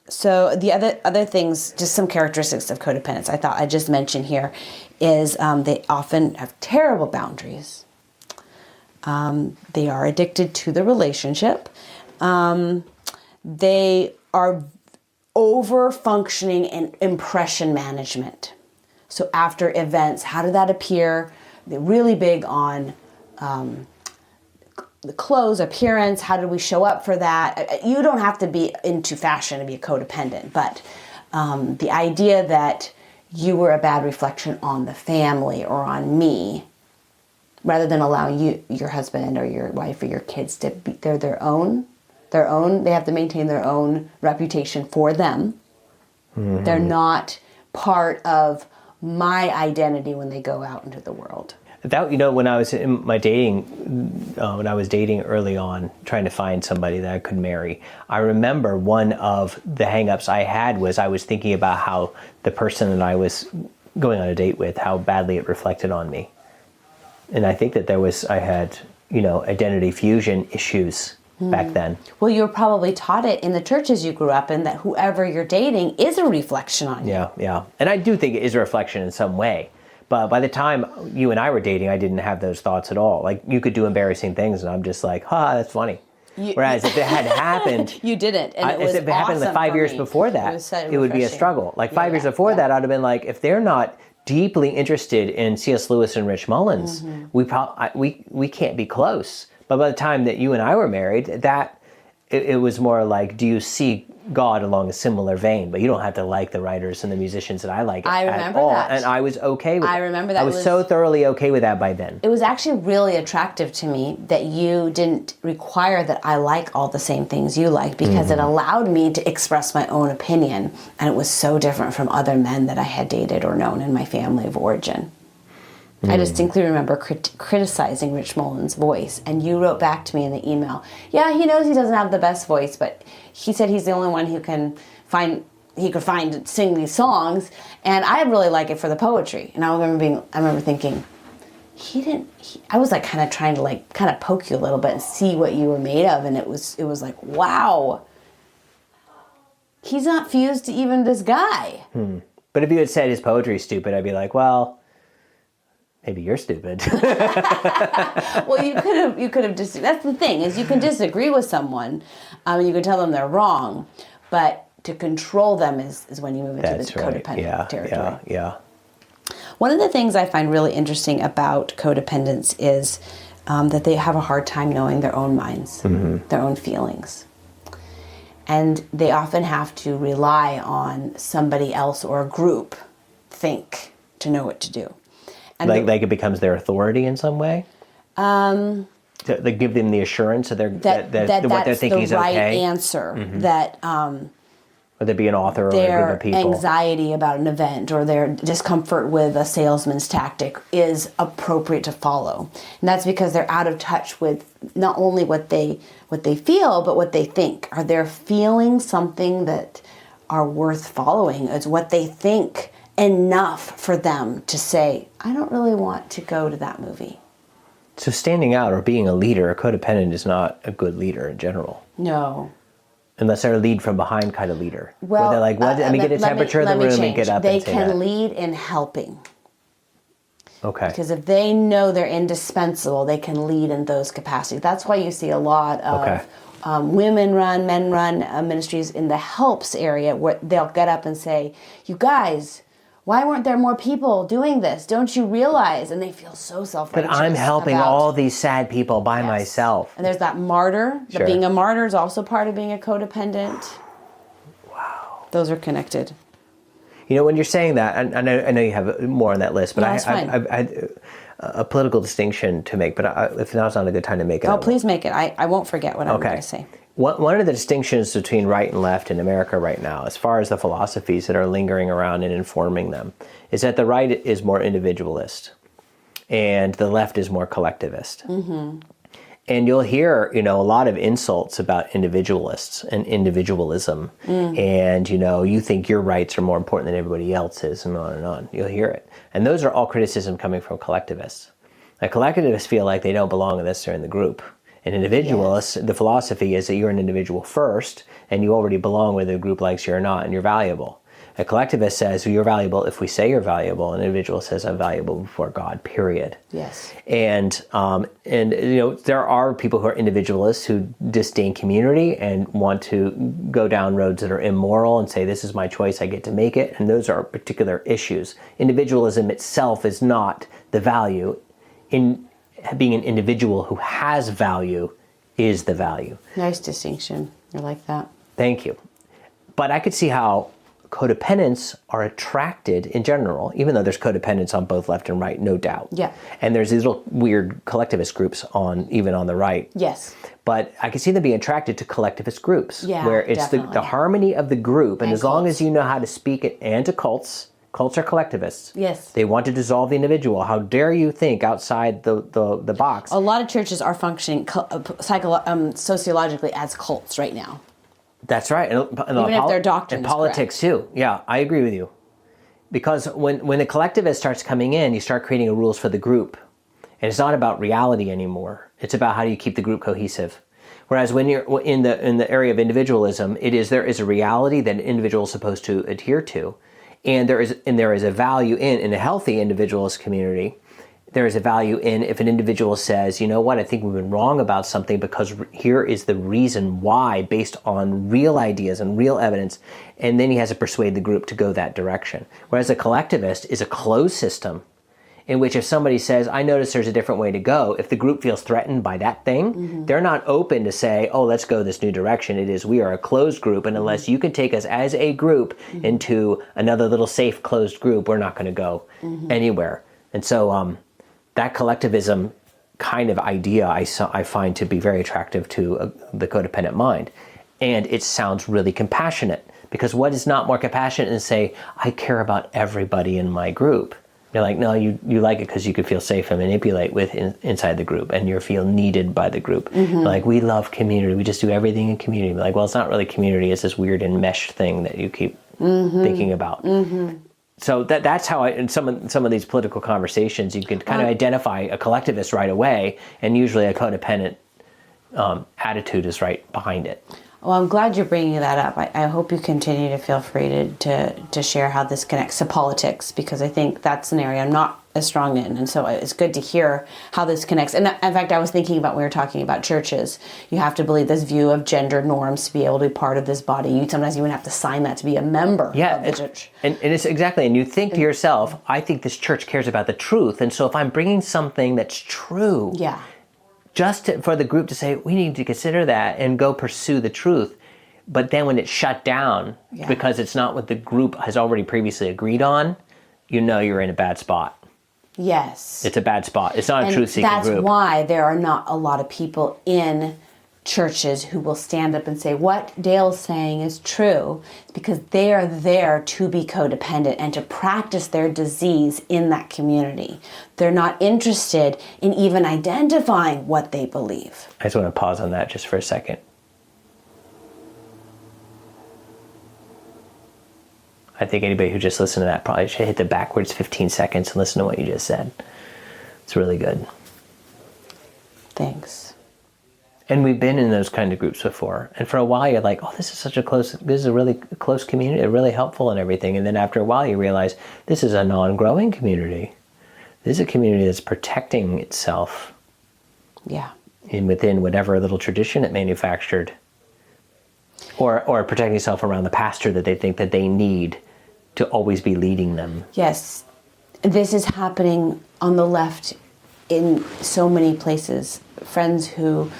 So the other things, just some characteristics of codependence I thought I'd just mention here is they often have terrible boundaries. They are addicted to the relationship. They are over-functioning in impression management. So after events, how did that appear? They're really big on the clothes, appearance, how did we show up for that? You don't have to be into fashion to be a codependent, but the idea that you were a bad reflection on the family or on me, rather than allowing your husband or your wife or your kids to be, they're their own, they have to maintain their own reputation for them. Mm-hmm. They're not part of my identity when they go out into the world. That, when I was in my dating, when I was dating early on, trying to find somebody that I could marry, I remember one of the hangups I had was I was thinking about how the person that I was going on a date with, how badly it reflected on me. And I think that I had, identity fusion issues back then. Well, you were probably taught it in the churches you grew up in that whoever you're dating is a reflection on you. Yeah. And I do think it is a reflection in some way. But by the time you and I were dating, I didn't have those thoughts at all. Like, you could do embarrassing things, and I'm just like, that's funny. Whereas if it had happened... You didn't, and it was if it happened awesome 5 years me. before that, it would be a struggle. Like, 5 years before that, I'd have been like, if they're not deeply interested in C.S. Lewis and Rich Mullins, we can't be close. But by the time that you and I were married, that it was more like, do you see God along a similar vein? But you don't have to like the writers and the musicians that I like I at remember all. that. And I was okay with it. I remember that. I was so thoroughly okay with that by then. It was actually really attractive to me that you didn't require that I like all the same things you like, because it allowed me to express my own opinion, and it was so different from other men that I had dated or known in my family of origin. I distinctly remember criticizing Rich Mullen's voice, and you wrote back to me in the email, yeah, he knows he doesn't have the best voice, but he said he's the only one who could find sing these songs, and I really like it for the poetry. And I remember thinking, I was like kind of trying to kind of poke you a little bit and see what you were made of, and it was like, wow, he's not fused to even this guy. But if you had said his poetry is stupid, I'd be like, well, maybe you're stupid. Well, you could have that's the thing, is you can disagree with someone, and you can tell them they're wrong, but to control them is when you move into the codependent territory. Yeah. One of the things I find really interesting about codependents is that they have a hard time knowing their own minds, their own feelings. And they often have to rely on somebody else or a group think to know what to do. And like it becomes their authority in some way? To give them the assurance that what they're thinking is okay? That's the right answer. That whether it be an author or a their group of people. anxiety about an event or their discomfort with a salesman's tactic is appropriate to follow. And that's because they're out of touch with not only what they feel, but what they think. Are they feeling something that are worth following? It's what they think enough for them to say, I don't really want to go to that movie. So standing out or being a leader, a codependent is not a good leader in general. No. Unless they're a lead from behind kind of leader. Well, where they're like, let me get a temperature of the room and get up they and say that. can lead in helping. Okay. Because if they know they're indispensable, they can lead in those capacities. That's why you see a lot of women-run, men-run ministries in the helps area where they'll get up and say, you guys, why weren't there more people doing this? Don't you realize? And they feel so self-righteous. But I'm helping all these sad people by myself. And there's that martyr. Sure. Being a martyr is also part of being a codependent. Wow. Those are connected. You know, when you're saying that, and I know you have more on that list, but No, I had a political distinction to make, but if now's not a good time to make it. Oh, please make it. I won't forget what I'm going to say. One of the distinctions between right and left in America right now, as far as the philosophies that are lingering around and informing them, is that the right is more individualist and the left is more collectivist. And you'll hear, a lot of insults about individualists and individualism. And, you think your rights are more important than everybody else's, and on and on. You'll hear it. And those are all criticism coming from collectivists. Like, collectivists feel like they don't belong necessarily in the group. And individualists, the philosophy is that you're an individual first, and you already belong whether the group likes you or not, and you're valuable. A collectivist says, well, you're valuable if we say you're valuable. An individual says, I'm valuable before God, period. Yes. And there are people who are individualists who disdain community and want to go down roads that are immoral and say, this is my choice, I get to make it. And those are particular issues. Individualism itself is not the value. In being an individual who has value is the value. Nice distinction. I like that. Thank you. But I could see how codependents are attracted in general, even though there's codependents on both left and right, no doubt. Yeah. And there's these little weird collectivist groups even on the right. Yes. But I can see them being attracted to collectivist groups, where it's the harmony of the group, and as long as you know how to speak it, and to cults are collectivists. Yes. They want to dissolve the individual. How dare you think outside the box? A lot of churches are functioning sociologically as cults right now. That's right. And even if their doctrine and is politics correct. too. Yeah, I agree with you. Because when the collectivist starts coming in, you start creating rules for the group. And it's not about reality anymore. It's about how do you keep the group cohesive. Whereas when you're in the area of individualism, there is a reality that an individual is supposed to adhere to. And there is a value in a healthy individualist community. There is a value in if an individual says, you know what, I think we've been wrong about something because here is the reason why, based on real ideas and real evidence, and then he has to persuade the group to go that direction. Whereas a collectivist is a closed system in which if somebody says, I notice there's a different way to go, if the group feels threatened by that thing, they're not open to say, oh, let's go this new direction. It is, we are a closed group, and unless you can take us as a group into another little safe closed group, we're not going to go anywhere. And so that collectivism kind of idea I find to be very attractive to the codependent mind. And it sounds really compassionate, because what is not more compassionate than say, I care about everybody in my group? You're like, no, you like it because you could feel safe and manipulate inside the group, and you feel needed by the group. Like, we love community. We just do everything in community. Like, well, it's not really community. It's this weird enmeshed thing that you keep thinking about. So that's how in some of these political conversations, you can kind of identify a collectivist right away, and usually a codependent attitude is right behind it. Well, I'm glad you're bringing that up. I hope you continue to feel free to share how this connects to politics, because I think that's an area I'm not as strong in. And so it's good to hear how this connects. And in fact, I was thinking about, when we were talking about churches, you have to believe this view of gender norms to be able to be part of this body. Sometimes you would have to sign that to be a member of the church. And it's exactly, and you think to yourself, I think this church cares about the truth. And so if I'm bringing something that's true, just for the group to say, we need to consider that and go pursue the truth. But then when it's shut down, because it's not what the group has already previously agreed on, you know you're in a bad spot. Yes. It's a bad spot. It's not a truth-seeking group. That's why there are not a lot of people in churches who will stand up and say, what Dale's saying is true. It's because they are there to be codependent and to practice their disease in that community. They're not interested in even identifying what they believe. I just want to pause on that just for a second. I think anybody who just listened to that probably should hit the backwards 15 seconds and listen to what you just said. It's really good. Thanks. And we've been in those kind of groups before. And for a while you're like, oh, this is a really close community, really helpful and everything. And then after a while you realize this is a non-growing community. This is a community that's protecting itself. Yeah. Within whatever little tradition it manufactured. Or protecting itself around the pastor that they think that they need to always be leading them. Yes. This is happening on the left in so many places. Friends who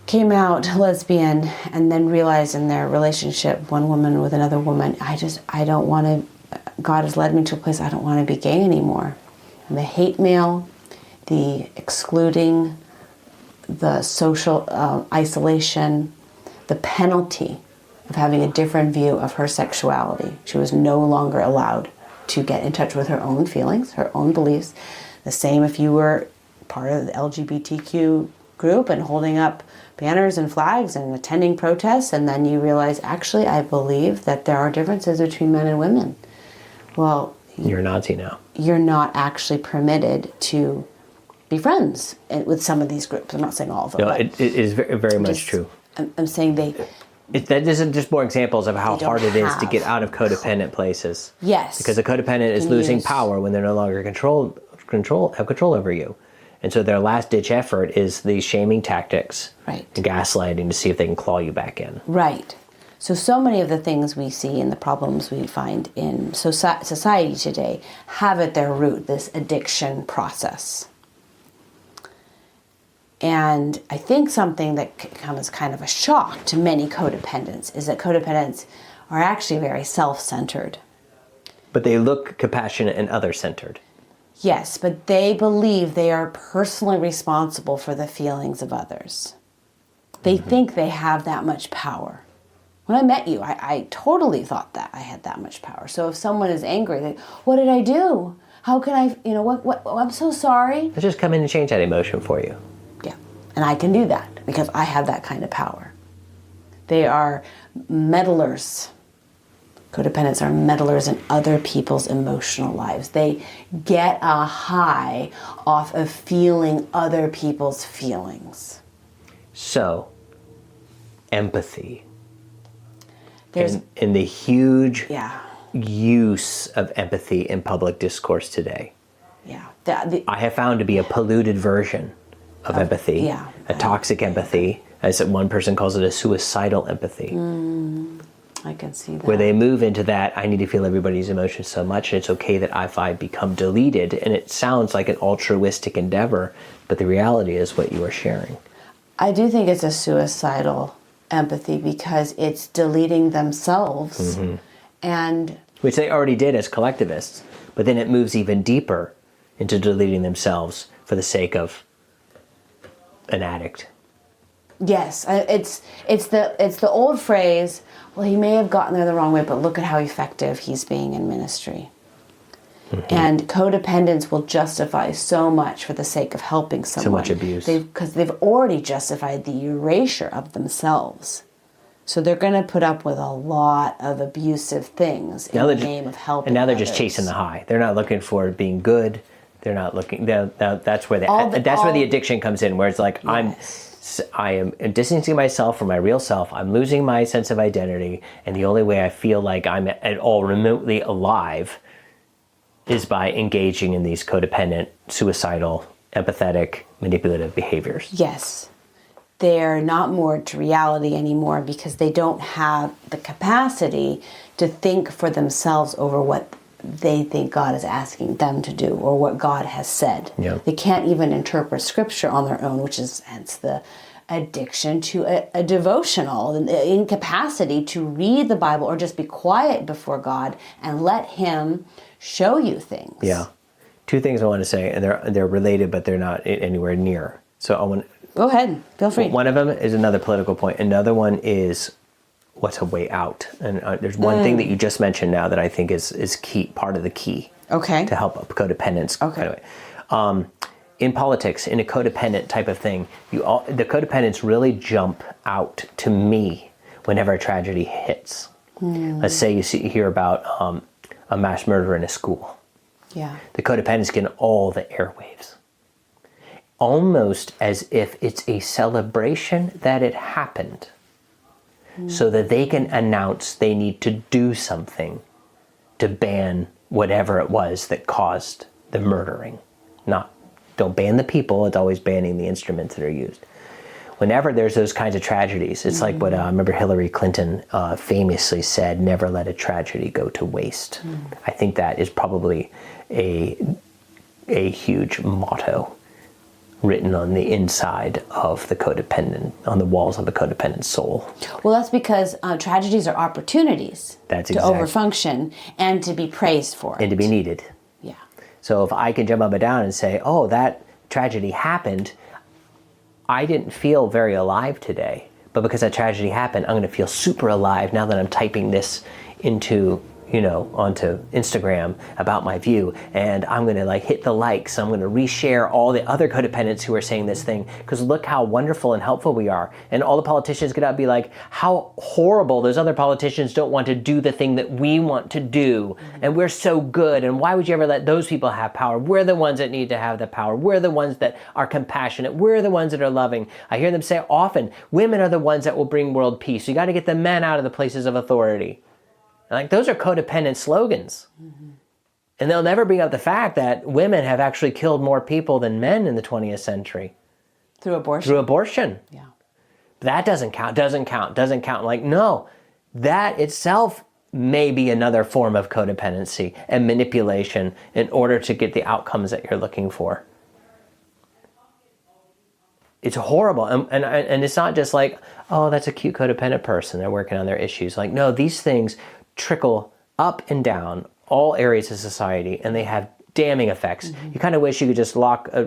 came out lesbian and then realized in their relationship, one woman with another woman, I don't want to, God has led me to a place I don't want to be gay anymore. And the hate mail, the excluding, the social isolation, the penalty of having a different view of her sexuality. She was no longer allowed to get in touch with her own feelings, her own beliefs. The same if you were part of the LGBTQ group and holding up banners and flags and attending protests, and then you realize, actually, I believe that there are differences between men and women. Well, you're a Nazi now. You're not actually permitted to be friends with some of these groups. I'm not saying all of them. No, it is very much true. I'm saying that isn't just more examples of how hard it is to get out of codependent places. Yes. Because a codependent is losing power when they're no longer have control over you. And so their last ditch effort is these shaming tactics and gaslighting to see if they can claw you back in. Right. So many of the things we see and the problems we find in society today have at their root this addiction process. And I think something that comes kind of a shock to many codependents is that codependents are actually very self-centered. But they look compassionate and other-centered. Yes, but they believe they are personally responsible for the feelings of others. They think they have that much power. When I met you, I totally thought that I had that much power. So if someone is angry, they, what did I do? How can I, what I'm so sorry. Let's just come in and change that emotion for you. Yeah, and I can do that because I have that kind of power. They are meddlers. Codependents are meddlers in other people's emotional lives. They get a high off of feeling other people's feelings. So, empathy. In the huge use of empathy in public discourse today. Yeah. I have found to be a polluted version of empathy. Yeah. A toxic empathy, as one person calls it, a suicidal empathy. I can see that. Where they move into that, I need to feel everybody's emotions so much, and it's okay that if I become deleted, and it sounds like an altruistic endeavor, but the reality is what you are sharing. I do think it's a suicidal empathy because it's deleting themselves and... Which they already did as collectivists, but then it moves even deeper into deleting themselves for the sake of an addict. Yes, it's the old phrase, well, he may have gotten there the wrong way, but look at how effective he's being in ministry. And codependents will justify so much for the sake of helping someone. So much abuse. Because they've already justified the erasure of themselves. So they're going to put up with a lot of abusive things in the name of helping. And now they're others. just chasing the high. They're not looking for being good. They're not looking. That's where the addiction comes in, where it's like I am distancing myself from my real self. I'm losing my sense of identity, and the only way I feel like I'm at all remotely alive is by engaging in these codependent, suicidal, empathetic, manipulative behaviors. Yes. They're not moored to reality anymore because they don't have the capacity to think for themselves over what they think God is asking them to do or what God has said. Yeah. They can't even interpret scripture on their own, which is hence the addiction to a devotional, and the incapacity to read the Bible or just be quiet before God and let Him show you things. Yeah. Two things I want to say, and they're related, but they're not anywhere near. So I want. Go ahead. Feel free. One of them is another political point. Another one is what's a way out. And there's one thing that you just mentioned now that I think is key, part of the key. Okay. To help codependence. Okay. Anyway, in politics, in a codependent type of thing, the codependents really jump out to me whenever a tragedy hits. Let's say you hear about a mass murder in a school. Yeah. The codependents get all the airwaves. Almost as if it's a celebration that it happened, so that they can announce they need to do something to ban whatever it was that caused the murdering. Don't ban the people, it's always banning the instruments that are used. Whenever there's those kinds of tragedies, it's like what I remember Hillary Clinton famously said, never let a tragedy go to waste. I think that is probably a huge motto written on the inside of the codependent, on the walls of a codependent soul. Well, that's because tragedies are opportunities to overfunction and to be praised for it. And to be needed. Yeah. So if I can jump up and down and say, oh, that tragedy happened, I didn't feel very alive today, but because that tragedy happened, I'm going to feel super alive now that I'm typing this onto Instagram about my view, and I'm going to hit the likes. I'm going to reshare all the other codependents who are saying this thing, because look how wonderful and helpful we are. And all the politicians get out and be like, how horrible those other politicians don't want to do the thing that we want to do, and we're so good, and why would you ever let those people have power? We're the ones that need to have the power. We're the ones that are compassionate. We're the ones that are loving. I hear them say often, women are the ones that will bring world peace. You got to get the men out of the places of authority. Those are codependent slogans. And they'll never bring up the fact that women have actually killed more people than men in the 20th century. Through abortion. Yeah. That doesn't count. No, that itself may be another form of codependency and manipulation in order to get the outcomes that you're looking for. It's horrible. And it's not just like, oh, that's a cute codependent person. They're working on their issues. No, these things trickle up and down all areas of society, and they have damning effects. You kind of wish you could just lock a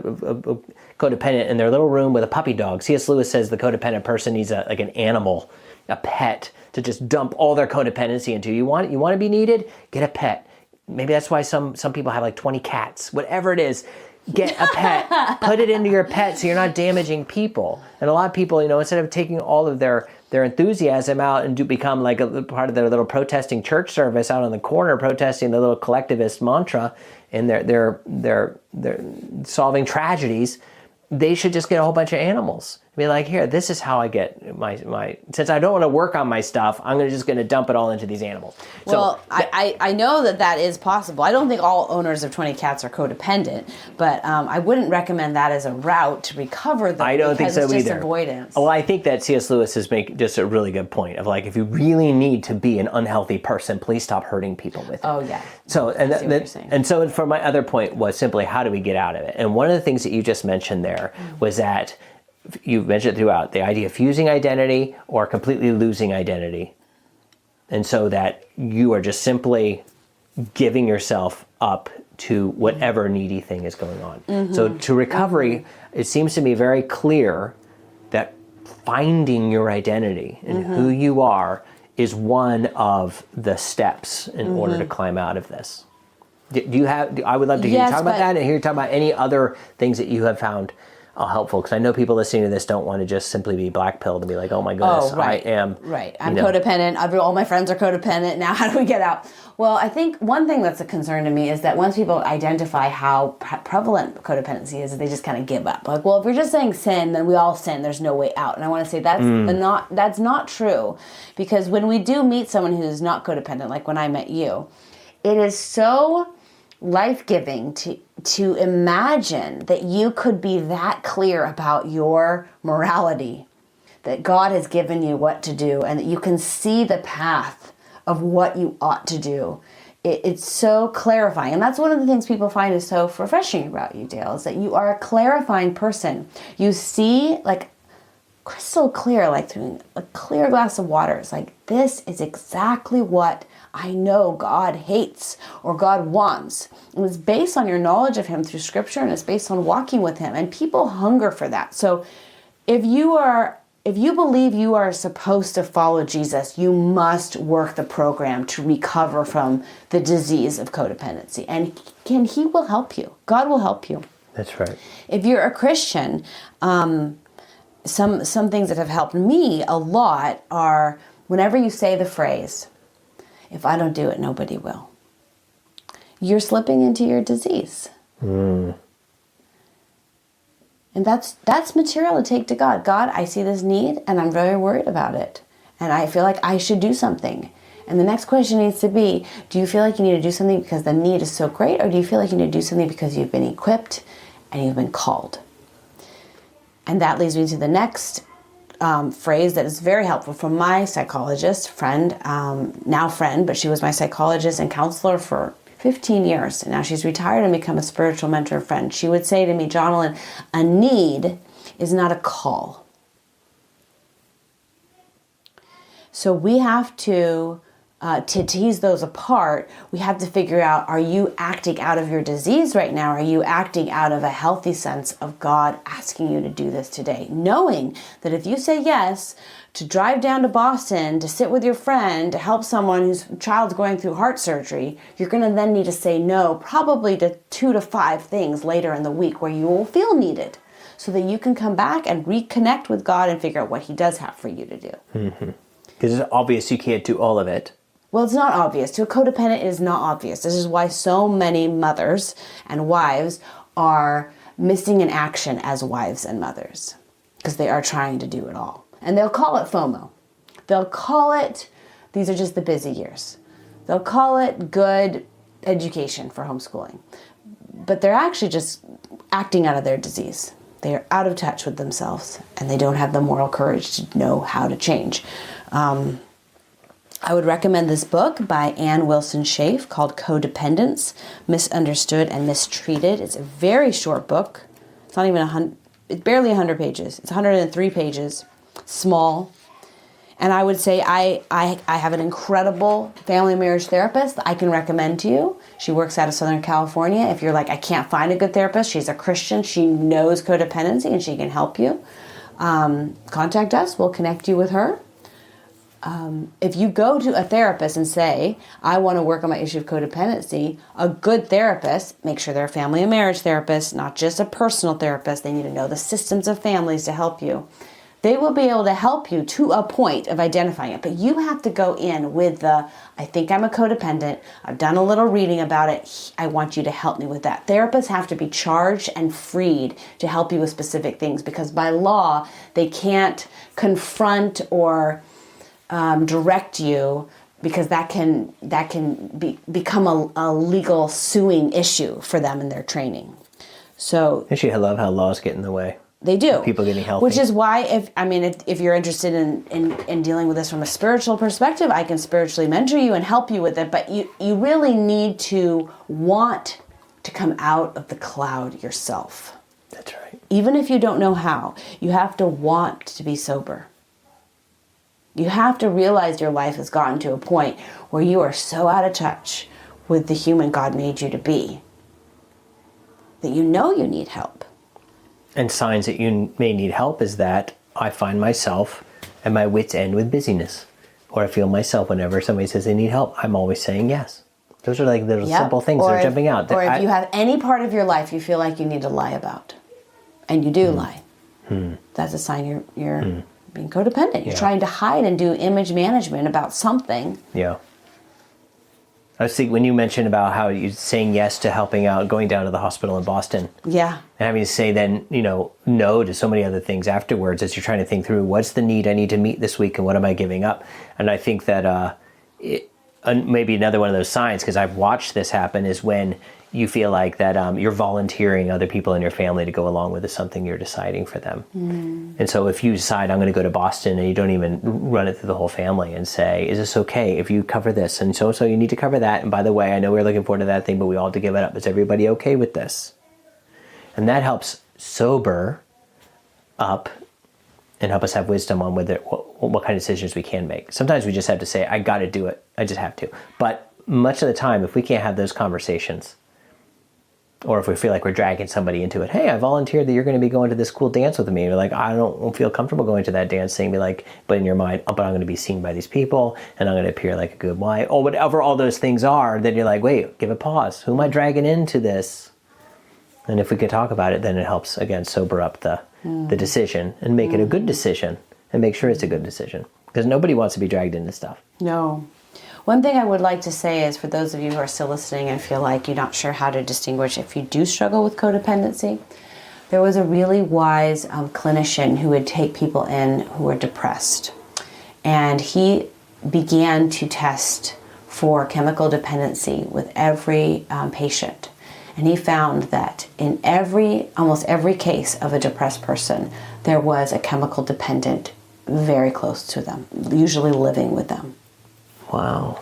codependent in their little room with a puppy dog. C.S. Lewis says the codependent person needs an animal, a pet, to just dump all their codependency into. You want to be needed? Get a pet. Maybe that's why some people have 20 cats. Whatever it is, get a pet. Put it into your pet so you're not damaging people. And a lot of people, instead of taking all of their enthusiasm out and become a part of their little protesting church service out on the corner, protesting the little collectivist mantra, and they're solving tragedies, they should just get a whole bunch of animals Be like, here, this is how I get my since I don't want to work on my stuff, I'm just going to dump it all into these animals. Well, I know that is possible. I don't think all owners of 20 cats are codependent, but I wouldn't recommend that as a route to recover them. I don't think so it's just either. Avoidance. Well, I think that C.S. Lewis is making just a really good point of like, if you really need to be an unhealthy person, please stop hurting people with it. Oh, yeah. So, and so for my other point was simply, how do we get out of it? And one of the things that you just mentioned there was that you mentioned throughout the idea of fusing identity or completely losing identity. And so that you are just simply giving yourself up to whatever needy thing is going on. So to recovery, it seems to me very clear that finding your identity and who you are is one of the steps in order to climb out of this. Do you have, I would love to hear you talk about that and hear you talk about any other things that you have found helpful, because I know people listening to this don't want to just simply be black-pilled and be like, oh my goodness, I am... Right, I'm codependent, all my friends are codependent, now how do we get out? Well, I think one thing that's a concern to me is that once people identify how prevalent codependency is, they just kind of give up. Like, well, if you're just saying sin, then we all sin, there's no way out. And I want to say that's not true, because when we do meet someone who's not codependent, like when I met you, it is so life-giving to imagine that you could be that clear about your morality, that God has given you what to do, and that you can see the path of what you ought to do. It's so clarifying. And that's one of the things people find is so refreshing about you, Dale, is that you are a clarifying person. You see, like, crystal clear, like through a clear glass of water. It's like, this is exactly what I know God hates or God wants. And it's based on your knowledge of Him through Scripture, and it's based on walking with Him. And people hunger for that. So if you believe you are supposed to follow Jesus, you must work the program to recover from the disease of codependency. And He will help you. God will help you. That's right. If you're a Christian, some things that have helped me a lot are whenever you say the phrase, if I don't do it, nobody will, you're slipping into your disease. And that's material to take to God. God, I see this need and I'm very worried about it. And I feel like I should do something. And the next question needs to be, do you feel like you need to do something because the need is so great? Or do you feel like you need to do something because you've been equipped and you've been called? And that leads me to the next phrase that is very helpful from my psychologist friend, now friend, but she was my psychologist and counselor for 15 years. And now she's retired and become a spiritual mentor and friend. She would say to me, Jonalyn, a need is not a call. So we have to tease those apart. We have to figure out, are you acting out of your disease right now? Are you acting out of a healthy sense of God asking you to do this today? Knowing that if you say yes to drive down to Boston, to sit with your friend, to help someone whose child's going through heart surgery, you're going to then need to say no, probably to 2 to 5 things later in the week where you will feel needed, so that you can come back and reconnect with God and figure out what He does have for you to do. Because it's obvious you can't do all of it. Well, it's not obvious. To a codependent, it is not obvious. This is why so many mothers and wives are missing in action as wives and mothers, because they are trying to do it all. And they'll call it FOMO. They'll call it, these are just the busy years. They'll call it good education for homeschooling. But they're actually just acting out of their disease. They are out of touch with themselves, and they don't have the moral courage to know how to change. I would recommend this book by Ann Wilson Schaaf called Codependence, Misunderstood and Mistreated. It's a very short book. It's not even it's barely 100 pages. It's 103 pages, small. And I would say I have an incredible family and marriage therapist that I can recommend to you. She works out of Southern California. If you're like, I can't find a good therapist, she's a Christian, she knows codependency, and she can help you. Contact us, we'll connect you with her. If you go to a therapist and say, I want to work on my issue of codependency, a good therapist, make sure they're a family and marriage therapist, not just a personal therapist. They need to know the systems of families to help you. They will be able to help you to a point of identifying it, but you have to go in with I think I'm a codependent. I've done a little reading about it. I want you to help me with that. Therapists have to be charged and freed to help you with specific things, because by law, they can't confront or direct you, because that can become a legal suing issue for them in their training. So Actually, I love how laws get in the way. they do. People getting healthy. Which is why, if you're interested in dealing with this from a spiritual perspective, I can spiritually mentor you and help you with it. But you really need to want to come out of the cloud yourself. That's right. Even if you don't know how, you have to want to be sober. You have to realize your life has gotten to a point where you are so out of touch with the human God made you to be that you know you need help. And signs that you may need help is that I find myself at my wit's end with busyness. Or I feel myself whenever somebody says they need help, I'm always saying yes. Those are like little simple things that are jumping out. Or if you have any part of your life you feel like you need to lie about, and you do lie, that's a sign you're being codependent. You're trying to hide and do image management about something. Yeah. I was thinking when you mentioned about how you're saying yes to helping out, going down to the hospital in Boston. Yeah. And having to say then, no to so many other things afterwards as you're trying to think through what's the need I need to meet this week and what am I giving up? And I think that maybe another one of those signs, because I've watched this happen, is when you feel like that you're volunteering other people in your family to go along with something you're deciding for them. And so if you decide I'm going to go to Boston and you don't even run it through the whole family and say, is this okay if you cover this? And so you need to cover that. And by the way, I know we're looking forward to that thing, but we all have to give it up. Is everybody okay with this? And that helps sober up and help us have wisdom on what kind of decisions we can make. Sometimes we just have to say, I got to do it. I just have to. But much of the time, if we can't have those conversations, or if we feel like we're dragging somebody into it, hey, I volunteered that you're going to be going to this cool dance with me. And you're like, I don't feel comfortable going to that dance thing. Be like, but in your mind, but I'm going to be seen by these people and I'm going to appear like a good wife, or whatever all those things are. Then you're like, wait, give a pause. Who am I dragging into this? And if we could talk about it, then it helps, again, sober up the decision and make it a good decision and make sure it's a good decision. Because nobody wants to be dragged into stuff. No. One thing I would like to say is, for those of you who are still listening and feel like you're not sure how to distinguish if you do struggle with codependency, there was a really wise clinician who would take people in who were depressed. And he began to test for chemical dependency with every patient. And he found that in almost every case of a depressed person, there was a chemical dependent very close to them, usually living with them. Wow.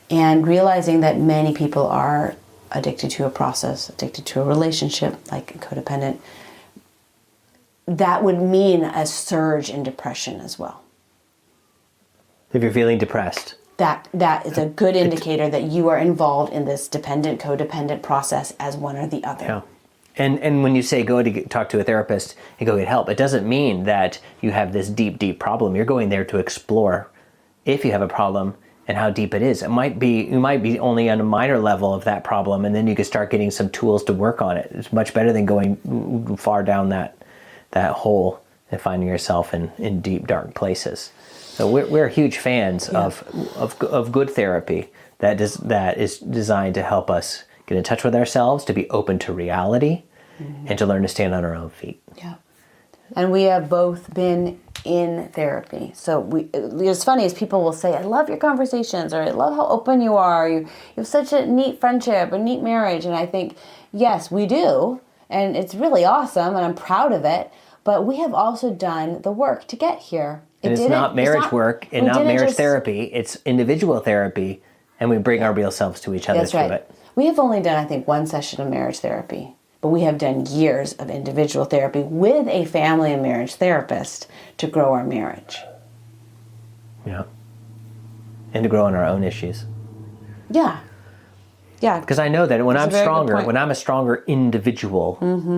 And realizing that many people are addicted to a process, addicted to a relationship, like codependent, that would mean a surge in depression as well. If you're feeling depressed. That is a good indicator that you are involved in this dependent, codependent process as one or the other. Yeah. And when you say go to talk to a therapist and go get help, it doesn't mean that you have this deep, deep problem. You're going there to explore if you have a problem and how deep it is. You might be only on a minor level of that problem, and then you can start getting some tools to work on it. It's much better than going far down that hole and finding yourself in deep, dark places. So we're huge fans of good therapy that is designed to help us get in touch with ourselves, to be open to reality, and to learn to stand on our own feet. Yeah. And we have both been in therapy. So what's funny is people will say, I love your conversations, or I love how open you are. You have such a neat friendship, a neat marriage. And I think, yes, we do. And it's really awesome, and I'm proud of it. But we have also done the work to get here. And it's not marriage work and not marriage therapy. It's individual therapy, and we bring our real selves to each other through it. We have only done, I think, one session of marriage therapy. But we have done years of individual therapy with a family and marriage therapist to grow our marriage. Yeah. And to grow on our own issues. Yeah. Yeah. Because I know that when I'm a stronger individual,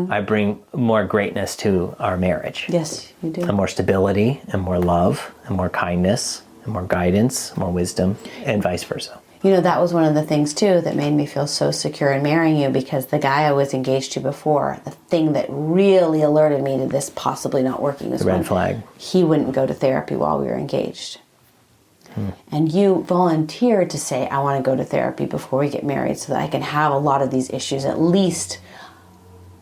I bring more greatness to our marriage. Yes, you do. And more stability, and more love, and more kindness, and more guidance, more wisdom, and vice versa. That was one of the things, too, that made me feel so secure in marrying you, because the guy I was engaged to before, the thing that really alerted me to this possibly not working was The red flag. he wouldn't go to therapy while we were engaged. And you volunteered to say, I want to go to therapy before we get married so that I can have a lot of these issues at least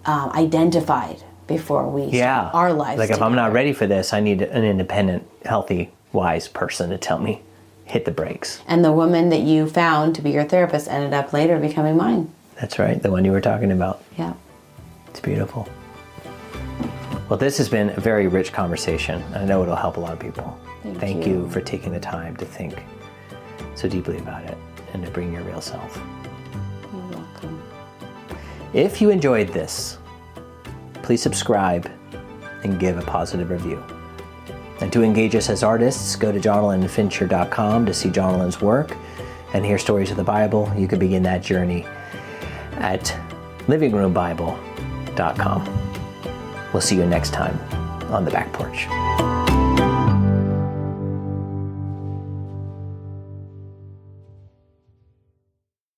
identified before we start our lives Like, if together. I'm not ready for this, I need an independent, healthy, wise person to tell me, hit the brakes. And the woman that you found to be your therapist ended up later becoming mine. That's right, the one you were talking about. Yeah. It's beautiful. Well, this has been a very rich conversation. I know it'll help a lot of people. Thank you for taking the time to think so deeply about it and to bring your real self. You're welcome. If you enjoyed this, please subscribe and give a positive review. And to engage us as artists, go to jonalynfincher.com to see Jonalyn's work and hear stories of the Bible. You can begin that journey at livingroombible.com. We'll see you next time on the back porch.